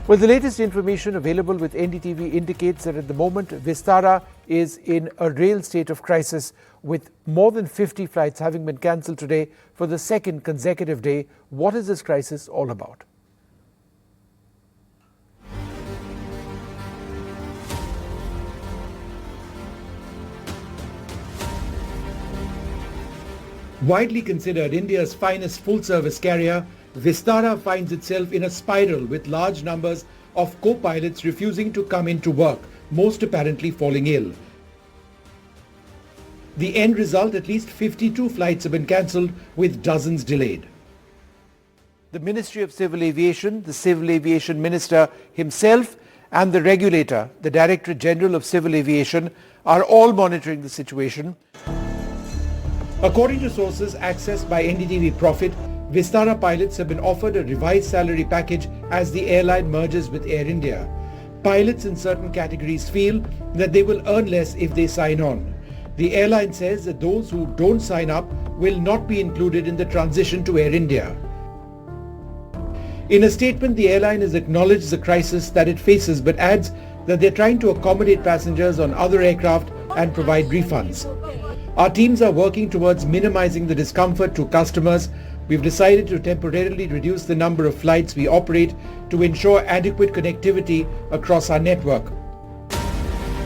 Well, the latest information available with NDTV indicates that at the moment, Vistara is in a real state of crisis, with more than 50 flights having been cancelled today for the second consecutive day. What is this crisis all about? Widely considered India's finest full-service carrier, Vistara finds itself in a spiral with large numbers of co-pilots refusing to come into work, most apparently falling ill. The end result, at least 52 flights have been cancelled, with dozens delayed. The Ministry of Civil Aviation, the Civil Aviation Minister himself, and the regulator, the Directorate General of Civil Aviation, are all monitoring the situation. According to sources accessed by NDTV Profit, Vistara pilots have been offered a revised salary package as the airline merges with Air India. Pilots in certain categories feel that they will earn less if they sign on. The airline says that those who don't sign up will not be included in the transition to Air India. In a statement, the airline has acknowledged the crisis that it faces, but adds that they're trying to accommodate passengers on other aircraft and provide refunds. Our teams are working towards minimizing the discomfort to customers. We've decided to temporarily reduce the number of flights we operate to ensure adequate connectivity across our network.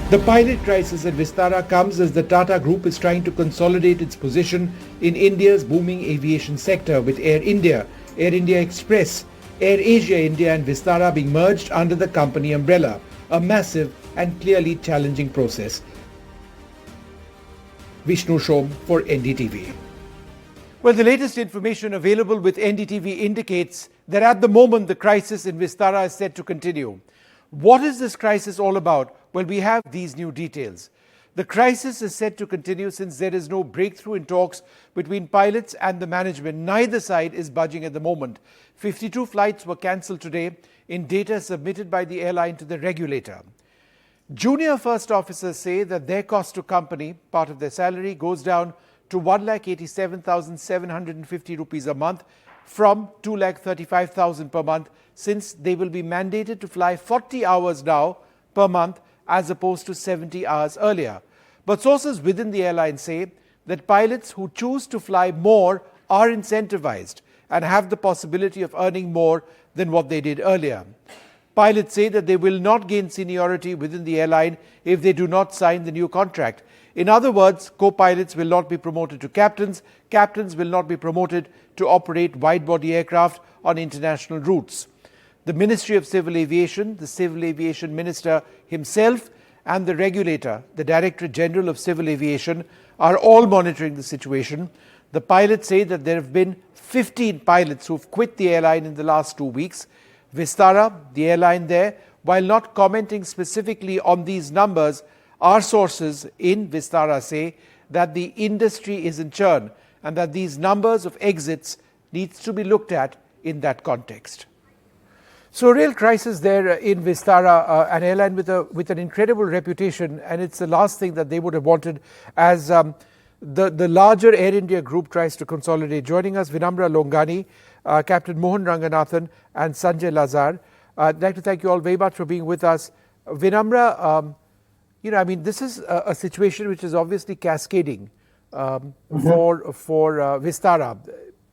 The pilot crisis at Vistara comes as the Tata Group is trying to consolidate its position in India's booming aviation sector, with Air India, Air India Express, Air Asia India and Vistara being merged under the company umbrella, a massive and clearly challenging process. Vishnu Shom for NDTV. Well, the latest information available with NDTV indicates that at the moment the crisis in Vistara is set to continue. What is this crisis all about? Well, we have these new details. The crisis is set to continue since there is no breakthrough in talks between pilots and the management. Neither side is budging at the moment. 52 flights were cancelled today in data submitted by the airline to the regulator. Junior first officers say that their cost to company, part of their salary, goes down to 1,87,750 rupees a month from 2,35,000 per month, since they will be mandated to fly 40 hours now per month as opposed to 70 hours earlier. But sources within the airline say that pilots who choose to fly more are incentivized and have the possibility of earning more than what they did earlier. Pilots say that they will not gain seniority within the airline if they do not sign the new contract. In other words, co-pilots will not be promoted to captains, captains will not be promoted to operate wide-body aircraft on international routes. The Ministry of Civil Aviation, the Civil Aviation Minister himself, and the regulator, the Directorate General of Civil Aviation, are all monitoring the situation. The pilots say that there have been 15 pilots who've quit the airline in the last 2 weeks. Vistara, the airline there, while not commenting specifically on these numbers, our sources in Vistara say that the industry is in churn and that these numbers of exits needs to be looked at in that context. So a real crisis there in Vistara, an airline with an incredible reputation, and it's the last thing that they would have wanted as the larger Air India group tries to consolidate. Joining us, Vinamra Longani, Captain Mohan Ranganathan and Sanjay Lazar. I'd like to thank you all very much for being with us. Vinamra, this is a situation which is obviously cascading for Vistara.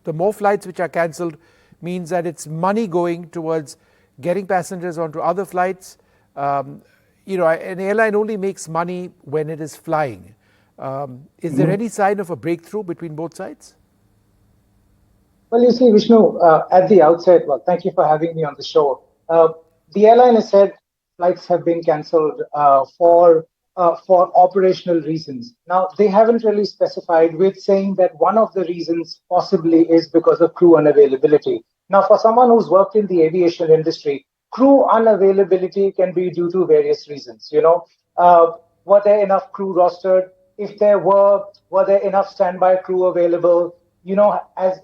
The more flights which are cancelled means that it's money going towards getting passengers onto other flights. An airline only makes money when it is flying. Is there any sign of a breakthrough between both sides? Well, you see, Vishnu, at the outset, thank you for having me on the show. The airline has said flights have been cancelled for operational reasons. Now, they haven't really specified, with saying that one of the reasons possibly is because of crew unavailability. Now, for someone who's worked in the aviation industry, crew unavailability can be due to various reasons. Were there enough crew rostered? If there were there enough standby crew available? As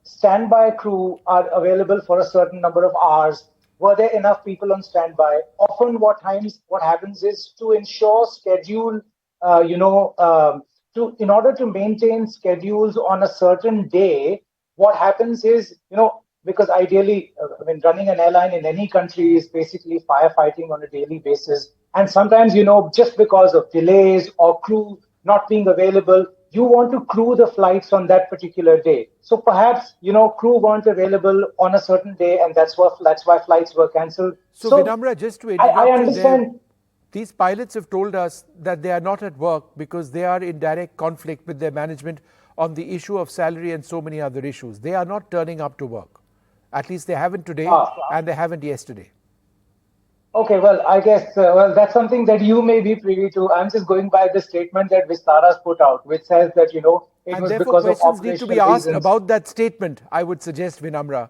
standby crew are available for a certain number of hours, were there enough people on standby? Often what happens is, to ensure schedule, in order to maintain schedules on a certain day, what happens is, because ideally, running an airline in any country is basically firefighting on a daily basis. And sometimes, just because of delays or crew not being available, you want to crew the flights on that particular day. So perhaps, crew weren't available on a certain day, and that's why flights were cancelled. So, Vinamra, just to I interrupt you there, understand. these pilots have told us that they are not at work because they are in direct conflict with their management on the issue of salary and so many other issues. They are not turning up to work. At least they haven't today and they haven't yesterday. Okay, well, I guess that's something that you may be privy to. I'm just going by the statement that Vistara's put out, which says that it And was therefore, because of questions need to be operational asked reasons. about that statement, I would suggest, Vinamra.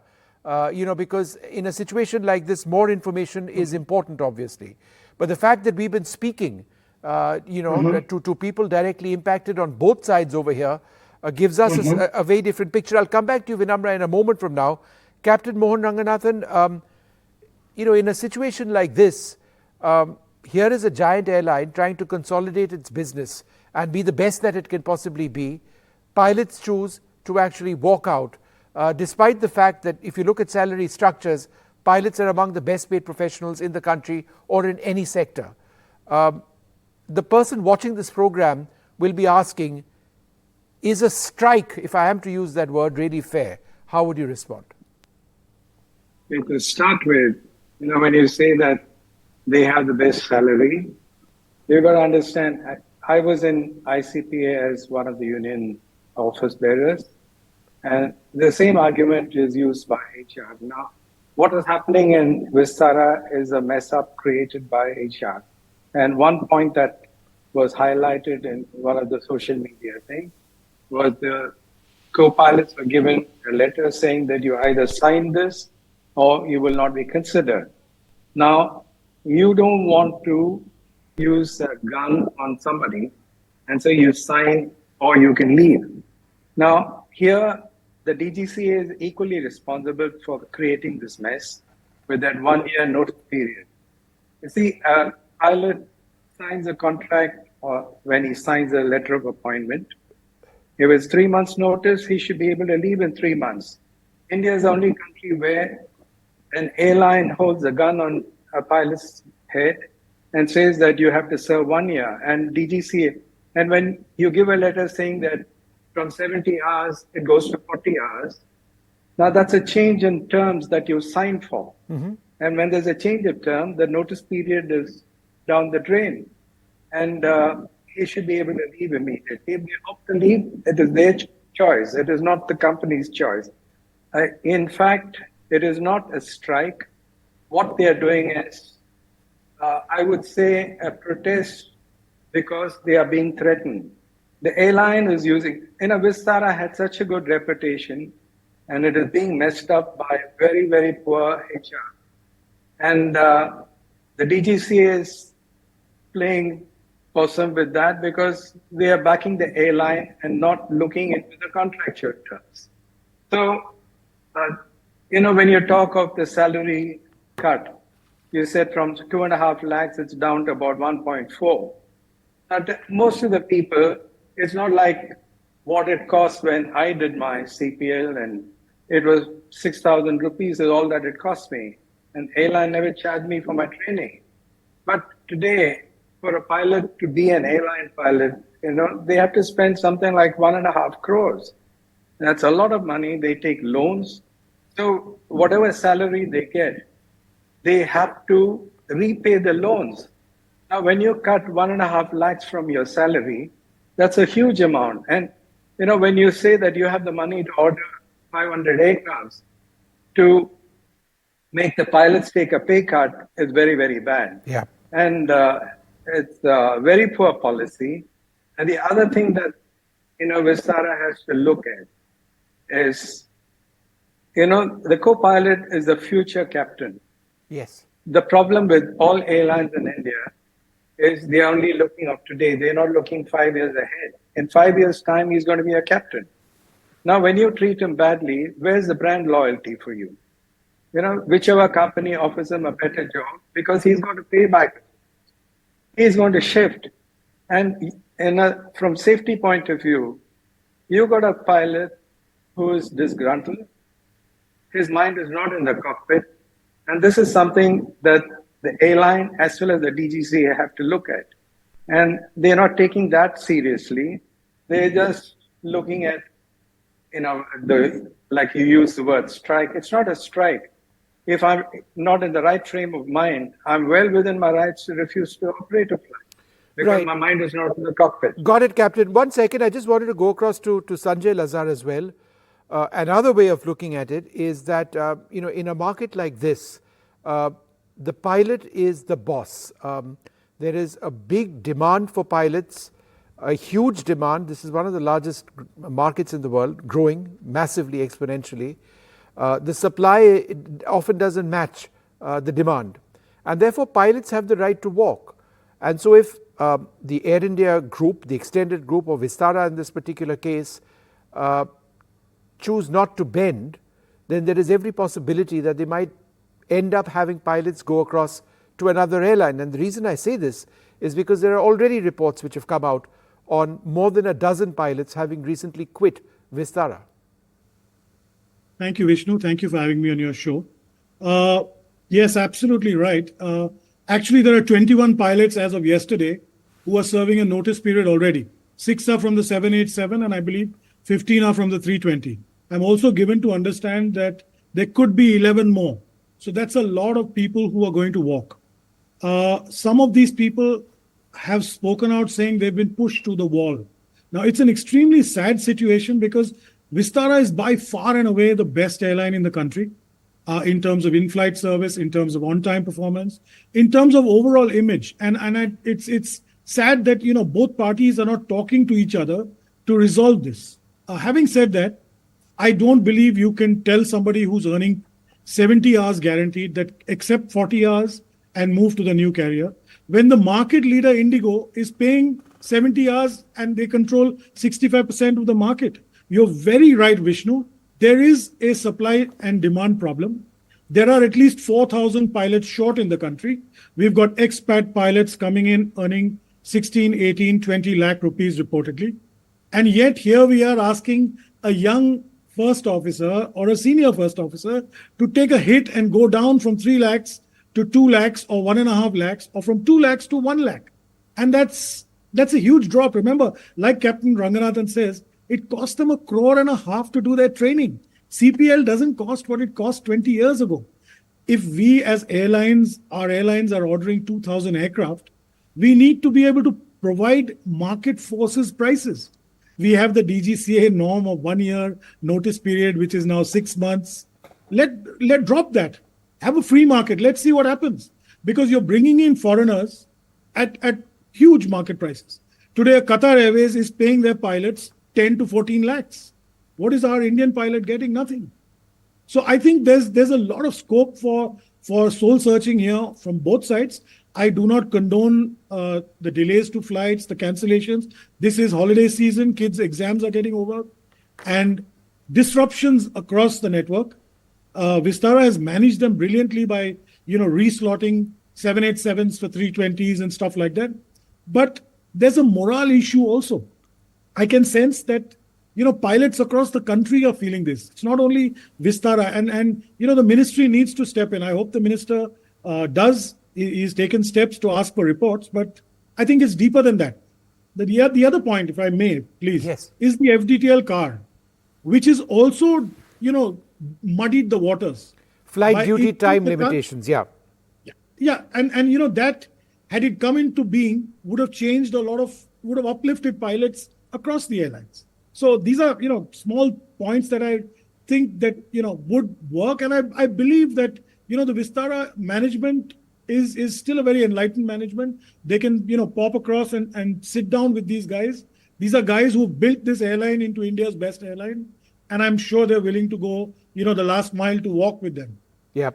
Because in a situation like this, more information is important, obviously. But the fact that we've been speaking, to people directly impacted on both sides over here, gives us a very different picture. I'll come back to you, Vinamra, in a moment from now. Captain Mohan Ranganathan, in a situation like this, here is a giant airline trying to consolidate its business and be the best that it can possibly be. Pilots choose to actually walk out, despite the fact that if you look at salary structures, pilots are among the best paid professionals in the country or in any sector. The person watching this program will be asking, is a strike, if I am to use that word, really fair? How would you respond? To start with, when you say that they have the best salary, you've got to understand, I was in ICPA as one of the union office bearers, and the same argument is used by HR. Now, what is happening in Vistara is a mess up created by HR. And one point that was highlighted in one of the social media things was the co-pilots were given a letter saying that you either sign this or you will not be considered. Now, you don't want to use a gun on somebody, and so you sign or you can leave. Now, here, the DGCA is equally responsible for creating this mess with that 1 year notice period. You see, a pilot signs a contract or when he signs a letter of appointment. If it's 3 months notice, he should be able to leave in 3 months. India is the only country where an airline holds a gun on a pilot's head and says that you have to serve 1 year. And DGCA, and when you give a letter saying that from 70 hours, it goes to 40 hours, now that's a change in terms that you signed for. And when there's a change of term, the notice period is down the drain. And he should be able to leave immediately. If they opt to leave, it is their choice. It is not the company's choice. In fact, it is not a strike. What they are doing is, I would say, a protest because they are being threatened. The airline is using, Vistara had such a good reputation, and it is being messed up by very, very poor HR. And the DGCA is playing possum with that because they are backing the airline and not looking into the contractual terms. So, when you talk of the salary cut, you said from 2.5 lakhs, it's down to about 1.4. Most of the people, it's not like what it cost when I did my CPL, and it was 6,000 rupees is all that it cost me. And airline never charged me for my training. But today, for a pilot to be an airline pilot, they have to spend something like 1.5 crores. That's a lot of money. They take loans. So whatever salary they get, they have to repay the loans. Now, when you cut 1.5 lakhs from your salary, that's a huge amount. And, when you say that you have the money to order 500 aircrafts, to make the pilots take a pay cut is very, very bad. Yeah. And it's a very poor policy. And the other thing that, Vistara has to look at is, the co-pilot is the future captain. Yes. The problem with all airlines in India is they're only looking up today. They're not looking 5 years ahead. In 5 years' time, he's going to be a captain. Now, when you treat him badly, where's the brand loyalty for you? Whichever company offers him a better job, because he's going to pay back. He's going to shift. And from safety point of view, you got a pilot who is disgruntled. His mind is not in the cockpit. And this is something that the airline as well as the DGCA have to look at. And they're not taking that seriously. They're just looking at, like you use the word strike. It's not a strike. If I'm not in the right frame of mind, I'm well within my rights to refuse to operate a flight because Right. my mind is not in the cockpit. Got it, Captain. 1 second. I just wanted to go across to Sanjay Lazar as well. Another way of looking at it is that, in a market like this, the pilot is the boss. There is a big demand for pilots, a huge demand. This is one of the largest markets in the world, growing massively, exponentially. The supply often doesn't match the demand. And therefore, pilots have the right to walk. And so if the Air India group, the extended group, or Vistara in this particular case, choose not to bend, then there is every possibility that they might end up having pilots go across to another airline. And the reason I say this is because there are already reports which have come out on more than a dozen pilots having recently quit Vistara. Thank you, Vishnu. Thank you for having me on your show. Yes, absolutely right. Actually, there are 21 pilots as of yesterday who are serving a notice period already. 6 are from the 787, and I believe 15 are from the 320. I'm also given to understand that there could be 11 more. So that's a lot of people who are going to walk. Some of these people have spoken out saying they've been pushed to the wall. Now, it's an extremely sad situation because Vistara is by far and away the best airline in the country in terms of in-flight service, in terms of on-time performance, in terms of overall image. And it's sad that, both parties are not talking to each other to resolve this. Having said that, I don't believe you can tell somebody who's earning 70 hours guaranteed that accept 40 hours and move to the new carrier, when the market leader Indigo is paying 70 hours and they control 65% of the market. You're very right, Vishnu. There is a supply and demand problem. There are at least 4,000 pilots short in the country. We've got expat pilots coming in earning 16, 18, 20 lakh rupees reportedly. And yet here we are asking a young first officer or a senior first officer to take a hit and go down from 3 lakhs to 2 lakhs or 1.5 lakhs or from 2 lakhs to 1 lakh. And that's a huge drop. Remember, like Captain Ranganathan says, it cost them 1.5 crore to do their training. CPL doesn't cost what it cost 20 years ago. If we as airlines, our airlines are ordering 2,000 aircraft, we need to be able to provide market forces prices. We have the DGCA norm of 1 year notice period, which is now 6 months. Let drop that. Have a free market. Let's see what happens. Because you're bringing in foreigners at huge market prices. Today, Qatar Airways is paying their pilots 10 to 14 lakhs. What is our Indian pilot getting? Nothing. So I think there's a lot of scope for soul searching here from both sides. I do not condone the delays to flights, the cancellations. This is holiday season. Kids' exams are getting over. And disruptions across the network. Vistara has managed them brilliantly by, reslotting 787s for 320s and stuff like that. But there's a morale issue also. I can sense that, pilots across the country are feeling this. It's not only Vistara. And the ministry needs to step in. I hope the minister does. He's taken steps to ask for reports. But I think it's deeper than that. The other point, if I may, please, yes, is the FDTL car, which is also, muddied the waters. Flight duty time limitations, yeah. Yeah, and that, had it come into being, would have changed would have uplifted pilots across the airlines. So these are, small points that I think that, would work. And I believe that, the Vistara management is still a very enlightened management. They can, pop across and sit down with these guys. These are guys who built this airline into India's best airline. And I'm sure they're willing to go, the last mile to walk with them. Yeah.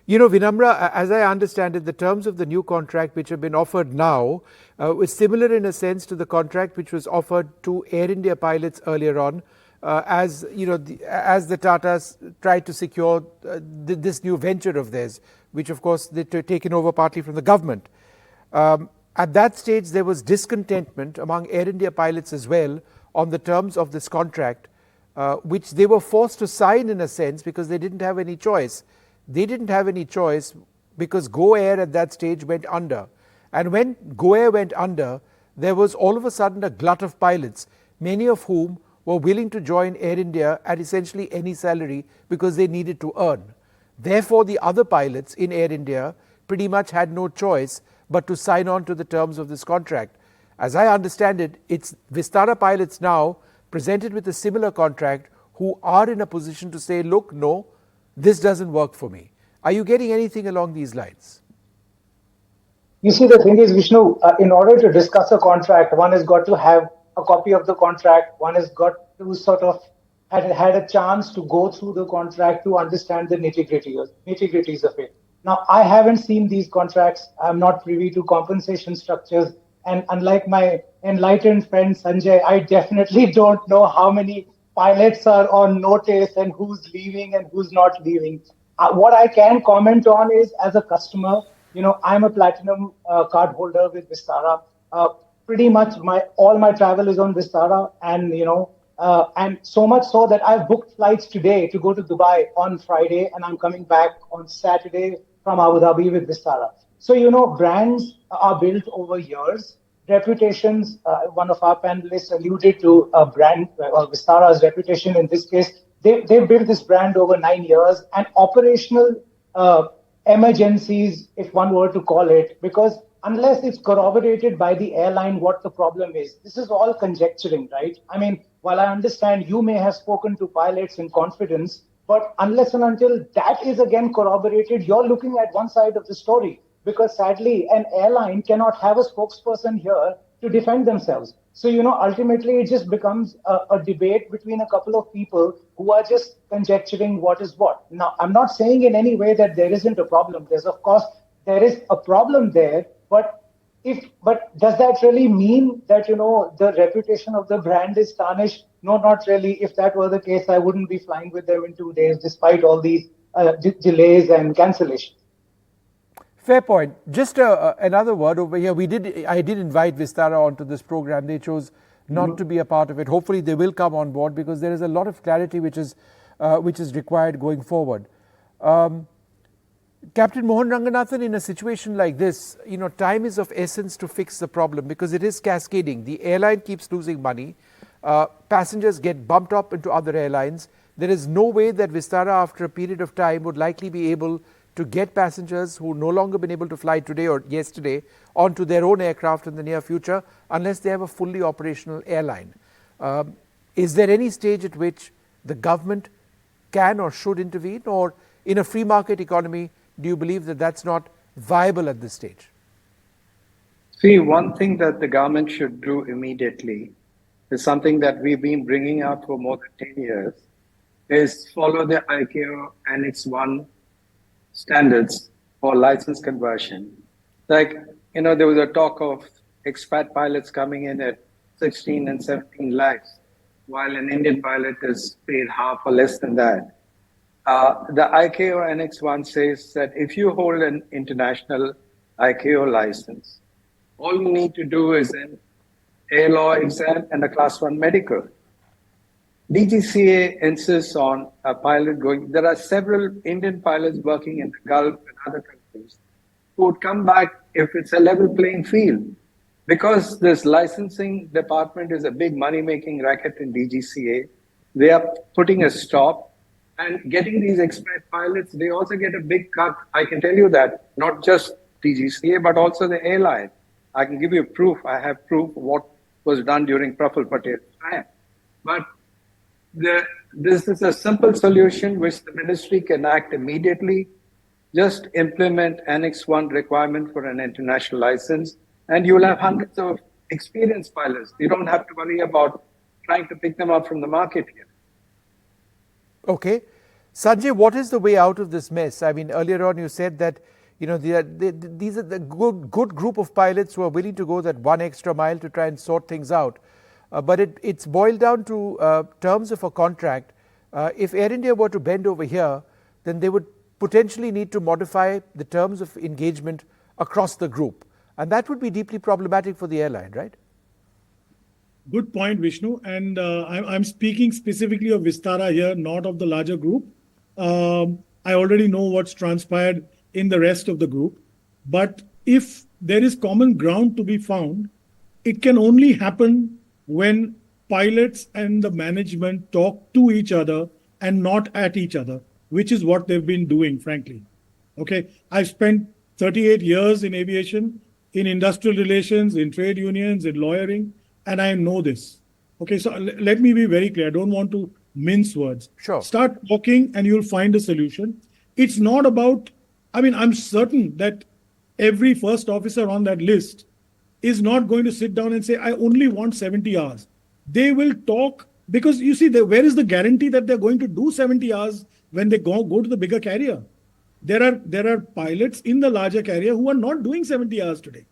Vinamra, as I understand it, the terms of the new contract which have been offered now is similar in a sense to the contract which was offered to Air India pilots earlier on, as the Tatas tried to secure this new venture of theirs, which of course they're taken over partly from the government. At that stage, there was discontentment among Air India pilots as well on the terms of this contract. which they were forced to sign in a sense because they didn't have any choice. They didn't have any choice because Go Air at that stage went under. And when Go Air went under, there was all of a sudden a glut of pilots, many of whom were willing to join Air India at essentially any salary because they needed to earn. Therefore, the other pilots in Air India pretty much had no choice but to sign on to the terms of this contract. As I understand it, it's Vistara pilots now presented with a similar contract who are in a position to say, look, no, this doesn't work for me. Are you getting anything along these lines? You see, the thing is, Vishnu, in order to discuss a contract, one has got to have a copy of the contract. One has got to sort of had a chance to go through the contract to understand the nitty-gritties of it. Now, I haven't seen these contracts. I'm not privy to compensation structures. And unlike my enlightened friend Sanjay, I definitely don't know how many pilots are on notice and who's leaving and who's not leaving. What I can comment on is, as a customer, I'm a platinum card holder with Vistara. Pretty much all my travel is on Vistara, and so much so that I've booked flights today to go to Dubai on Friday, and I'm coming back on Saturday from Abu Dhabi with Vistara. So, brands are built over years. Reputations, one of our panelists alluded to a brand, or Vistara's reputation in this case. They built this brand over 9 years, and operational emergencies, if one were to call it, because unless it's corroborated by the airline what the problem is, this is all conjecturing, right? I mean, while I understand you may have spoken to pilots in confidence, but unless and until that is again corroborated, you're looking at one side of the story, because sadly, an airline cannot have a spokesperson here to defend themselves. So, ultimately it just becomes a debate between a couple of people who are just conjecturing what is what. Now, I'm not saying in any way that there isn't a problem. There is a problem there, but does that really mean that, the reputation of the brand is tarnished? No, not really. If that were the case, I wouldn't be flying with them in 2 days, despite all these delays and cancellations. Fair point. Just another word over here. I did invite Vistara onto this program. They chose not to be a part of it. Hopefully they will come on board, because there is a lot of clarity which is required going forward. Captain Mohan Ranganathan, in a situation like this, time is of essence to fix the problem, because it is cascading. The airline keeps losing money. Passengers get bumped up into other airlines. There is no way that Vistara, after a period of time, would likely be able to get passengers who no longer been able to fly today or yesterday onto their own aircraft in the near future, unless they have a fully operational airline. Is there any stage at which the government can or should intervene, or in a free market economy, do you believe that that's not viable at this stage? See, one thing that the government should do immediately is something that we've been bringing up for more than 10 years, is follow the ICAO Annex 1 standards for license conversion. Like, there was a talk of expat pilots coming in at 16 and 17 lakhs, while an Indian pilot is paid half or less than that. The ICAO Annex 1 says that if you hold an international ICAO license, all you need to do is an air law exam and a class 1 medical. DGCA insists on a pilot going. There are several Indian pilots working in the Gulf and other countries who would come back if it's a level playing field. Because this licensing department is a big money-making racket in DGCA, they are putting a stop, and getting these expat pilots, they also get a big cut. I can tell you that, not just DGCA, but also the airline. I can give you proof. I have proof of what was done during Praful Patel's time. But this is a simple solution which the ministry can act immediately. Just implement Annex 1 requirement for an international license, and you'll have hundreds of experienced pilots. You don't have to worry about trying to pick them up from the market here. Okay. Sanjay, what is the way out of this mess? I mean, earlier on you said that these are the good group of pilots who are willing to go that one extra mile to try and sort things out. But it's boiled down to terms of a contract. If Air India were to bend over here, then they would potentially need to modify the terms of engagement across the group. And that would be deeply problematic for the airline, right? Good point, Vishnu. And I'm speaking specifically of Vistara here, not of the larger group. I already know what's transpired in the rest of the group. But if there is common ground to be found, it can only happen when pilots and the management talk to each other and not at each other, which is what they've been doing, frankly. Okay, I've spent 38 years in aviation, in industrial relations, in trade unions, in lawyering, and I know this. Okay, so let me be very clear. I don't want to mince words. Sure. Start talking and you'll find a solution. It's not about, I mean, I'm certain that every first officer on that list is not going to sit down and say, I only want 70 hours. They will talk because you see, where is the guarantee that they're going to do 70 hours when they go to the bigger carrier? There are pilots in the larger carrier who are not doing 70 hours today.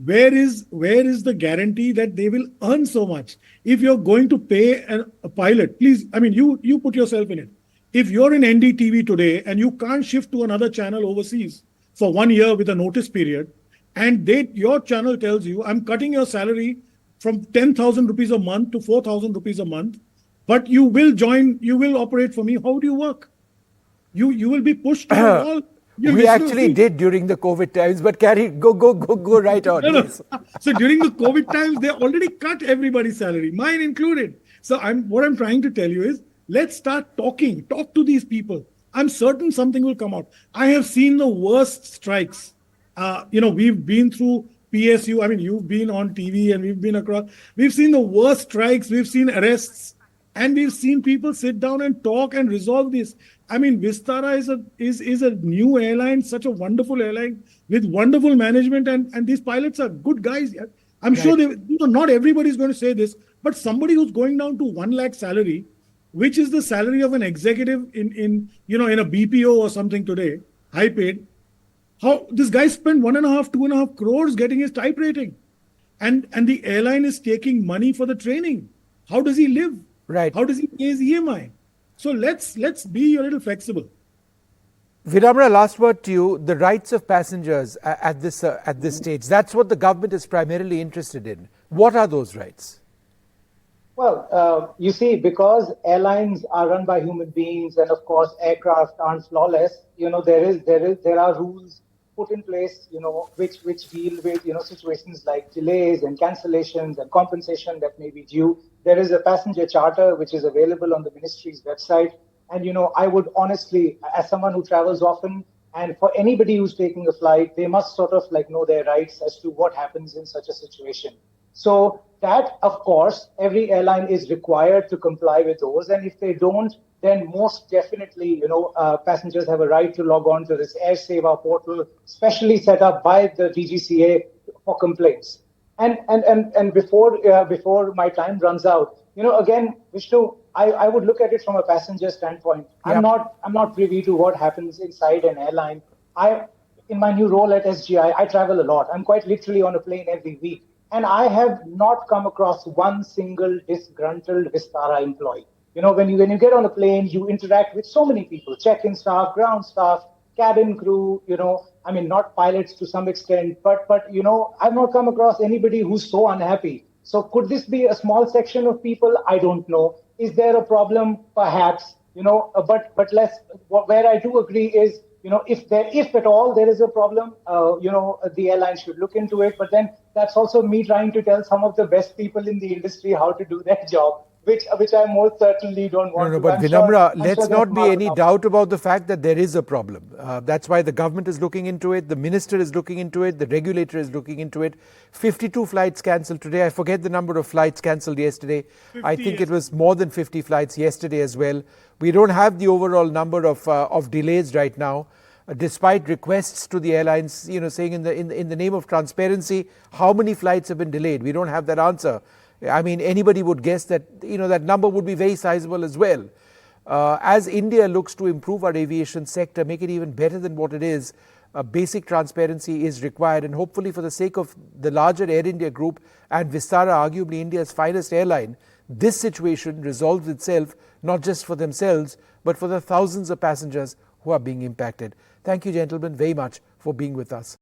Where is the guarantee that they will earn so much? If you're going to pay a pilot, please, I mean, you put yourself in it. If you're in NDTV today and you can't shift to another channel overseas for 1 year with a notice period, and your channel tells you, I'm cutting your salary from 10,000 rupees a month to 4,000 rupees a month, but you will operate for me. How do you work? You will be pushed to the wall. We actually did during the COVID times, but go right on. No. Yes. So during the COVID times, they already cut everybody's salary, mine included. So what I'm trying to tell you is, let's start talking. Talk to these people. I'm certain something will come out. I have seen the worst strikes. We've been through PSU. I mean, you've been on TV and we've been across. We've seen the worst strikes. We've seen arrests. And we've seen people sit down and talk and resolve this. I mean, Vistara is a new airline, such a wonderful airline with wonderful management, and these pilots are good guys. I'm sure not everybody is going to say this, but somebody who's going down to 1 lakh salary, which is the salary of an executive in a BPO or something today, high paid. How this guy spent 2.5 crores getting his type rating, and the airline is taking money for the training. How does he live? Right. How does he pay his EMI? So let's be a little flexible. Vinamra, last word to you. The rights of passengers at this stage. That's what the government is primarily interested in. What are those rights? Well, you see, because airlines are run by human beings, and of course, aircraft aren't flawless. There are rules put in place, which deal with, situations like delays and cancellations and compensation that may be due. There is a passenger charter which is available on the ministry's website. And, I would honestly, as someone who travels often, and for anybody who's taking a flight, they must sort of know their rights as to what happens in such a situation. So that, of course, every airline is required to comply with those. And if they don't, then most definitely, passengers have a right to log on to this AirSeva portal, specially set up by the DGCA for complaints. And before my time runs out, again, Vishnu, I would look at it from a passenger standpoint. Yep. I'm not privy to what happens inside an airline. In my new role at SGI, I travel a lot. I'm quite literally on a plane every week. And I have not come across one single disgruntled Vistara employee. When you get on a plane, you interact with so many people, check-in staff, ground staff, cabin crew, not pilots to some extent, but I've not come across anybody who's so unhappy. So could this be a small section of people? I don't know. Is there a problem? Perhaps, but where I do agree is, if at all there is a problem, the airline should look into it. But then that's also me trying to tell some of the best people in the industry how to do their job, which I most certainly don't want to. But Vinamra, let's not be any doubt about the fact that there is a problem. That's why the government is looking into it, the minister is looking into it, the regulator is looking into it. 52 flights cancelled today. I forget the number of flights cancelled yesterday. I think it was more than 50 flights yesterday as well. We don't have the overall number of delays right now. Despite requests to the airlines, saying in the name of transparency, how many flights have been delayed? We don't have that answer. I mean, anybody would guess that, that number would be very sizable as well. As India looks to improve our aviation sector, make it even better than what it is, basic transparency is required. And hopefully for the sake of the larger Air India group and Vistara, arguably India's finest airline, this situation resolves itself, not just for themselves, but for the thousands of passengers who are being impacted. Thank you, gentlemen, very much for being with us.